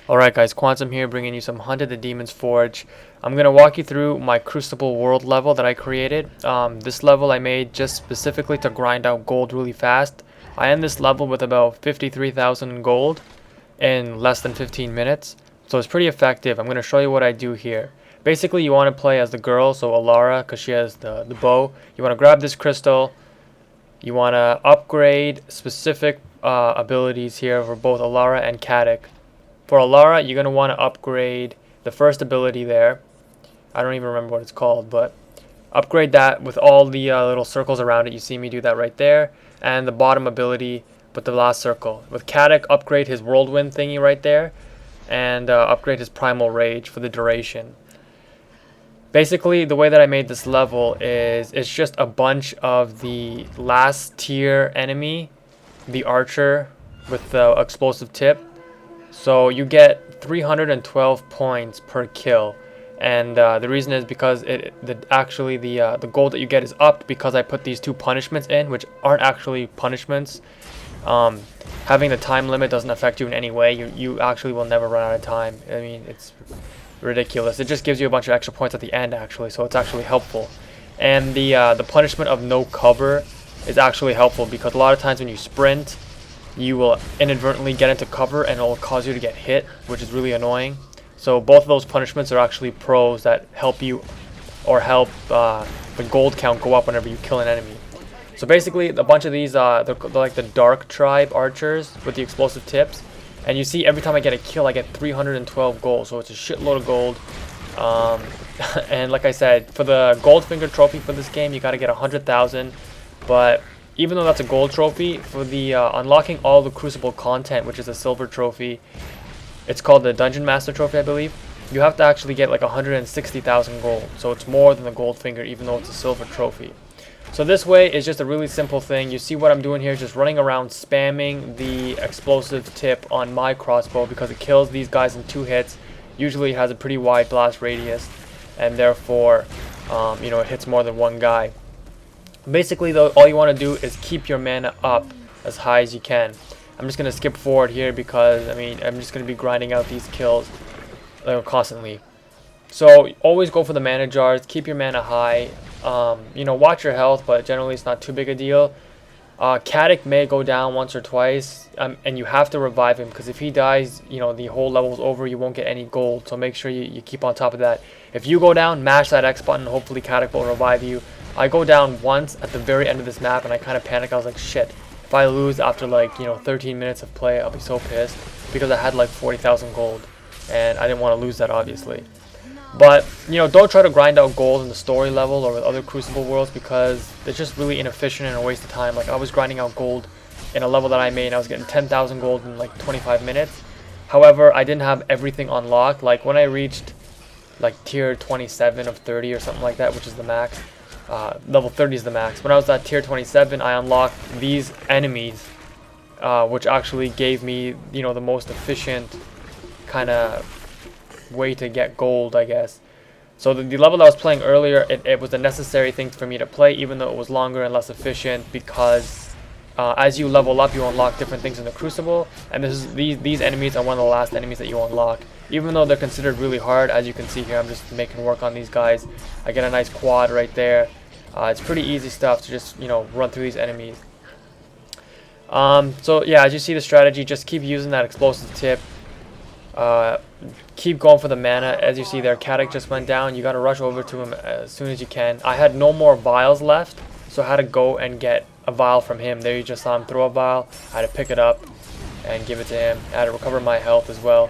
Alright guys, Quantum here bringing you some Hunted the Demon's Forge. I'm going to walk you through my Crucible world level that I created. This level I made just specifically to grind out gold really fast. I end this level with about 53,000 gold in less than 15 minutes. So it's pretty effective. I'm going to show you what I do here. Basically you want to play as the girl, so Alara, because she has the bow. You want to grab this crystal. You want to upgrade specific abilities here for both Alara and Katic. For Alara, you're going to want to upgrade the first ability there. I don't even remember what it's called, but upgrade that with all the little circles around it. You see me do that right there. And the bottom ability with the last circle. With Katic, upgrade his whirlwind thingy right there. And upgrade his primal rage for the duration. Basically, the way that I made this level is it's just a bunch of the last tier enemy, the archer with the explosive tip. So you get 312 points per kill, and the reason is because the gold that you get is upped because I put these two punishments in, which aren't actually punishments. Having the time limit doesn't affect you in any way. You actually will never run out of time. I mean, it's ridiculous. It just gives you a bunch of extra points at the end actually, so it's actually helpful. And the punishment of no cover is actually helpful because a lot of times when you sprint, you will inadvertently get into cover and it will cause you to get hit, which is really annoying. So both of those punishments are actually pros that help you or help the gold count go up whenever you kill an enemy. So basically a bunch of these they're like the dark tribe archers with the explosive tips, and you see every time I get a kill I get 312 gold, so it's a shitload of gold. And like I said, for the Goldfinger trophy for this game you gotta get 100,000, but even though that's a gold trophy, for the unlocking all the Crucible content, which is a silver trophy, it's called the Dungeon Master trophy I believe, you have to actually get like 160,000 gold, so it's more than the Goldfinger even though it's a silver trophy. So this way is just a really simple thing. You see what I'm doing here, just running around spamming the explosive tip on my crossbow because it kills these guys in 2 hits. Usually it has a pretty wide blast radius, and therefore you know, it hits more than one guy. Basically though, all you want to do is keep your mana up as high as you can. I'm just going to skip forward here because I mean I'm just going to be grinding out these kills constantly. So always go for the mana jars, keep your mana high, you know, watch your health, but generally it's not too big a deal. Katic may go down once or twice, and you have to revive him because if he dies, you know, the whole level's over, you won't get any gold, so make sure you keep on top of that. If you go down, mash that X button, hopefully Katic will revive you. I go down once at the very end of this map and I kind of panic. I was like, shit, if I lose after like, you know, 13 minutes of play, I'll be so pissed because I had like 40,000 gold and I didn't want to lose that obviously. But, you know, don't try to grind out gold in the story level or with other Crucible worlds because it's just really inefficient and a waste of time. Like I was grinding out gold in a level that I made and I was getting 10,000 gold in like 25 minutes. However, I didn't have everything unlocked. Like when I reached like tier 27 of 30 or something like that, which is the max. Level 30 is the max. When I was at tier 27, I unlocked these enemies, which actually gave me, you know, the most efficient kind of way to get gold, I guess. So the level I was playing earlier, it was a necessary thing for me to play, even though it was longer and less efficient, because as you level up, you unlock different things in the Crucible, and these enemies are one of the last enemies that you unlock. Even though they're considered really hard, as you can see here, I'm just making work on these guys. I get a nice quad right there. It's pretty easy stuff to just, you know, run through these enemies. So yeah, as you see the strategy, just keep using that explosive tip. Keep going for the mana. As you see there, Katic just went down. You gotta rush over to him as soon as you can. I had no more vials left, so I had to go and get a vial from him. There you just saw him throw a vial. I had to pick it up and give it to him. I had to recover my health as well.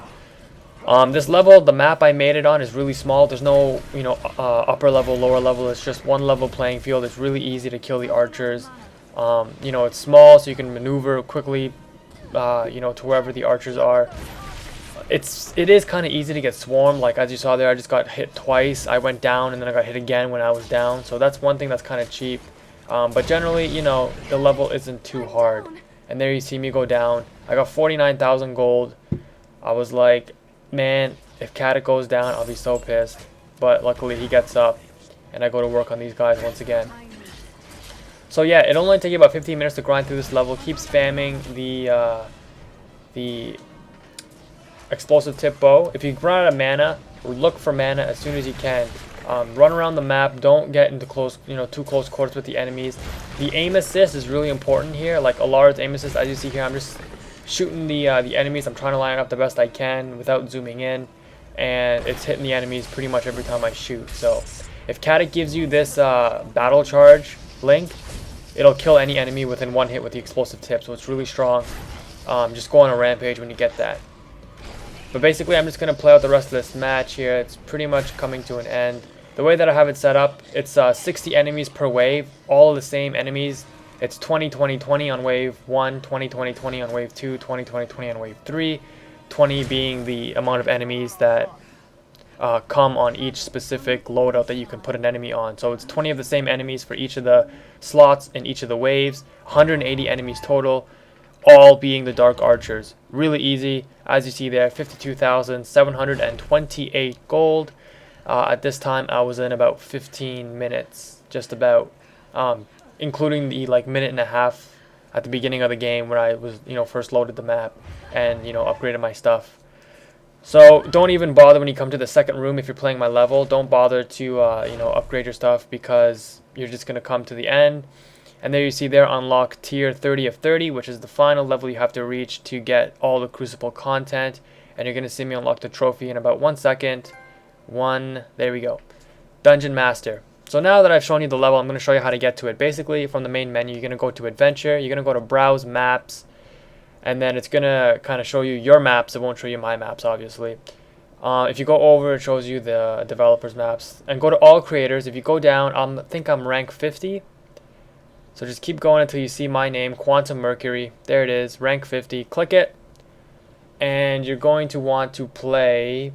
This level, the map I made it on is really small. There's no, you know, upper level, lower level. It's just one level playing field. It's really easy to kill the archers. You know, it's small, so you can maneuver quickly, you know, to wherever the archers are. It is kind of easy to get swarmed. Like as you saw there, I just got hit twice. I went down and then I got hit again when I was down. So that's one thing that's kind of cheap. But generally, you know, the level isn't too hard. And there you see me go down. I got 49,000 gold. I was like, man, if Katic goes down, I'll be so pissed. But luckily he gets up and I go to work on these guys once again. So yeah, it only takes you about 15 minutes to grind through this level. Keep spamming the explosive tip bow. If you run out of mana, look for mana as soon as you can. Run around the map. Don't get into too close quarters with the enemies. The aim assist is really important here. Like Alar's aim assist, as you see here, I'm just shooting the enemies. I'm trying to line up the best I can without zooming in, and it's hitting the enemies pretty much every time I shoot. So if Katic gives you this battle charge link, it'll kill any enemy within one hit with the explosive tip. So it's really strong. Just go on a rampage when you get that. But basically, I'm just going to play out the rest of this match here. It's pretty much coming to an end. The way that I have it set up, it's 60 enemies per wave, all the same enemies. It's 20, 20, 20 on wave 1, 20, 20, 20 on wave 2, 20, 20, 20 on wave 3, 20 being the amount of enemies that come on each specific loadout that you can put an enemy on. So it's 20 of the same enemies for each of the slots in each of the waves, 180 enemies total, all being the Dark Archers. Really easy, as you see there, 52,728 gold. At this time, I was in about 15 minutes, just about, including the minute and a half at the beginning of the game when I was, first loaded the map and, upgraded my stuff. So don't even bother when you come to the second room if you're playing my level. Don't bother to, upgrade your stuff because you're just going to come to the end. And there you see there, unlock tier 30 of 30, which is the final level you have to reach to get all the Crucible content. And you're going to see me unlock the trophy in about 1 second. There we go. Dungeon Master. So now that I've shown you the level, I'm going to show you how to get to it. Basically, from the main menu, you're going to go to Adventure. You're going to go to Browse Maps. And then it's going to kind of show you your maps. It won't show you my maps, obviously. If you go over, it shows you the developers' maps. And go to All Creators. If you go down, I think I'm rank 50. So just keep going until you see my name, Quantum Mercury. There it is, rank 50. Click it. And you're going to want to play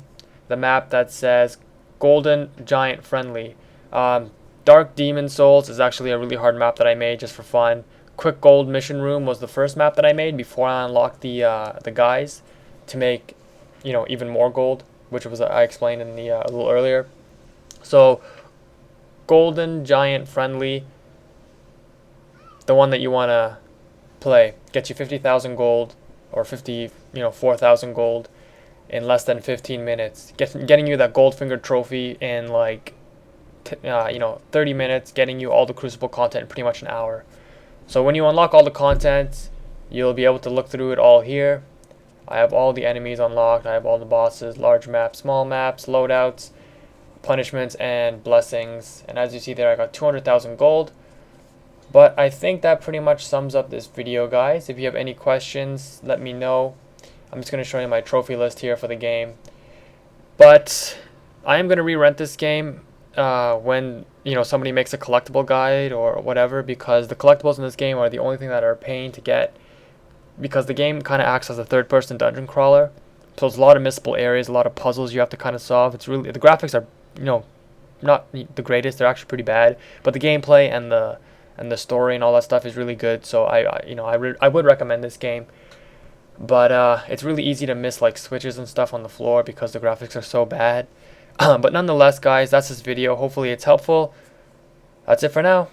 the map that says Golden Giant Friendly. Dark Demon Souls is actually a really hard map that I made just for fun. Quick Gold Mission Room was the first map that I made before I unlocked the guys to make, even more gold, which was I explained in the a little earlier. So Golden Giant Friendly, the one that you want to play, gets you 50,000 gold or 4,000 gold in less than 15 minutes. Getting you that Goldfinger trophy in 30 minutes, getting you all the Crucible content in pretty much an hour. So when you unlock all the content, you'll be able to look through it all here. I have all the enemies unlocked. I have all the bosses, large maps, small maps, loadouts, punishments, and blessings. And as you see there, I got 200,000 gold. But I think that pretty much sums up this video, guys. If you have any questions, let me know. I'm just going to show you my trophy list here for the game. But I am going to re-rent this game when somebody makes a collectible guide or whatever, because the collectibles in this game are the only thing that are a pain to get, because the game kind of acts as a third-person dungeon crawler. So there's a lot of missable areas, a lot of puzzles you have to kind of solve. It's really, the graphics are not the greatest. They're actually pretty bad, but the gameplay and the story and all that stuff is really good. So I would recommend this game. But it's really easy to miss switches and stuff on the floor because the graphics are so bad. But nonetheless, guys, that's this video. Hopefully it's helpful. That's it for now.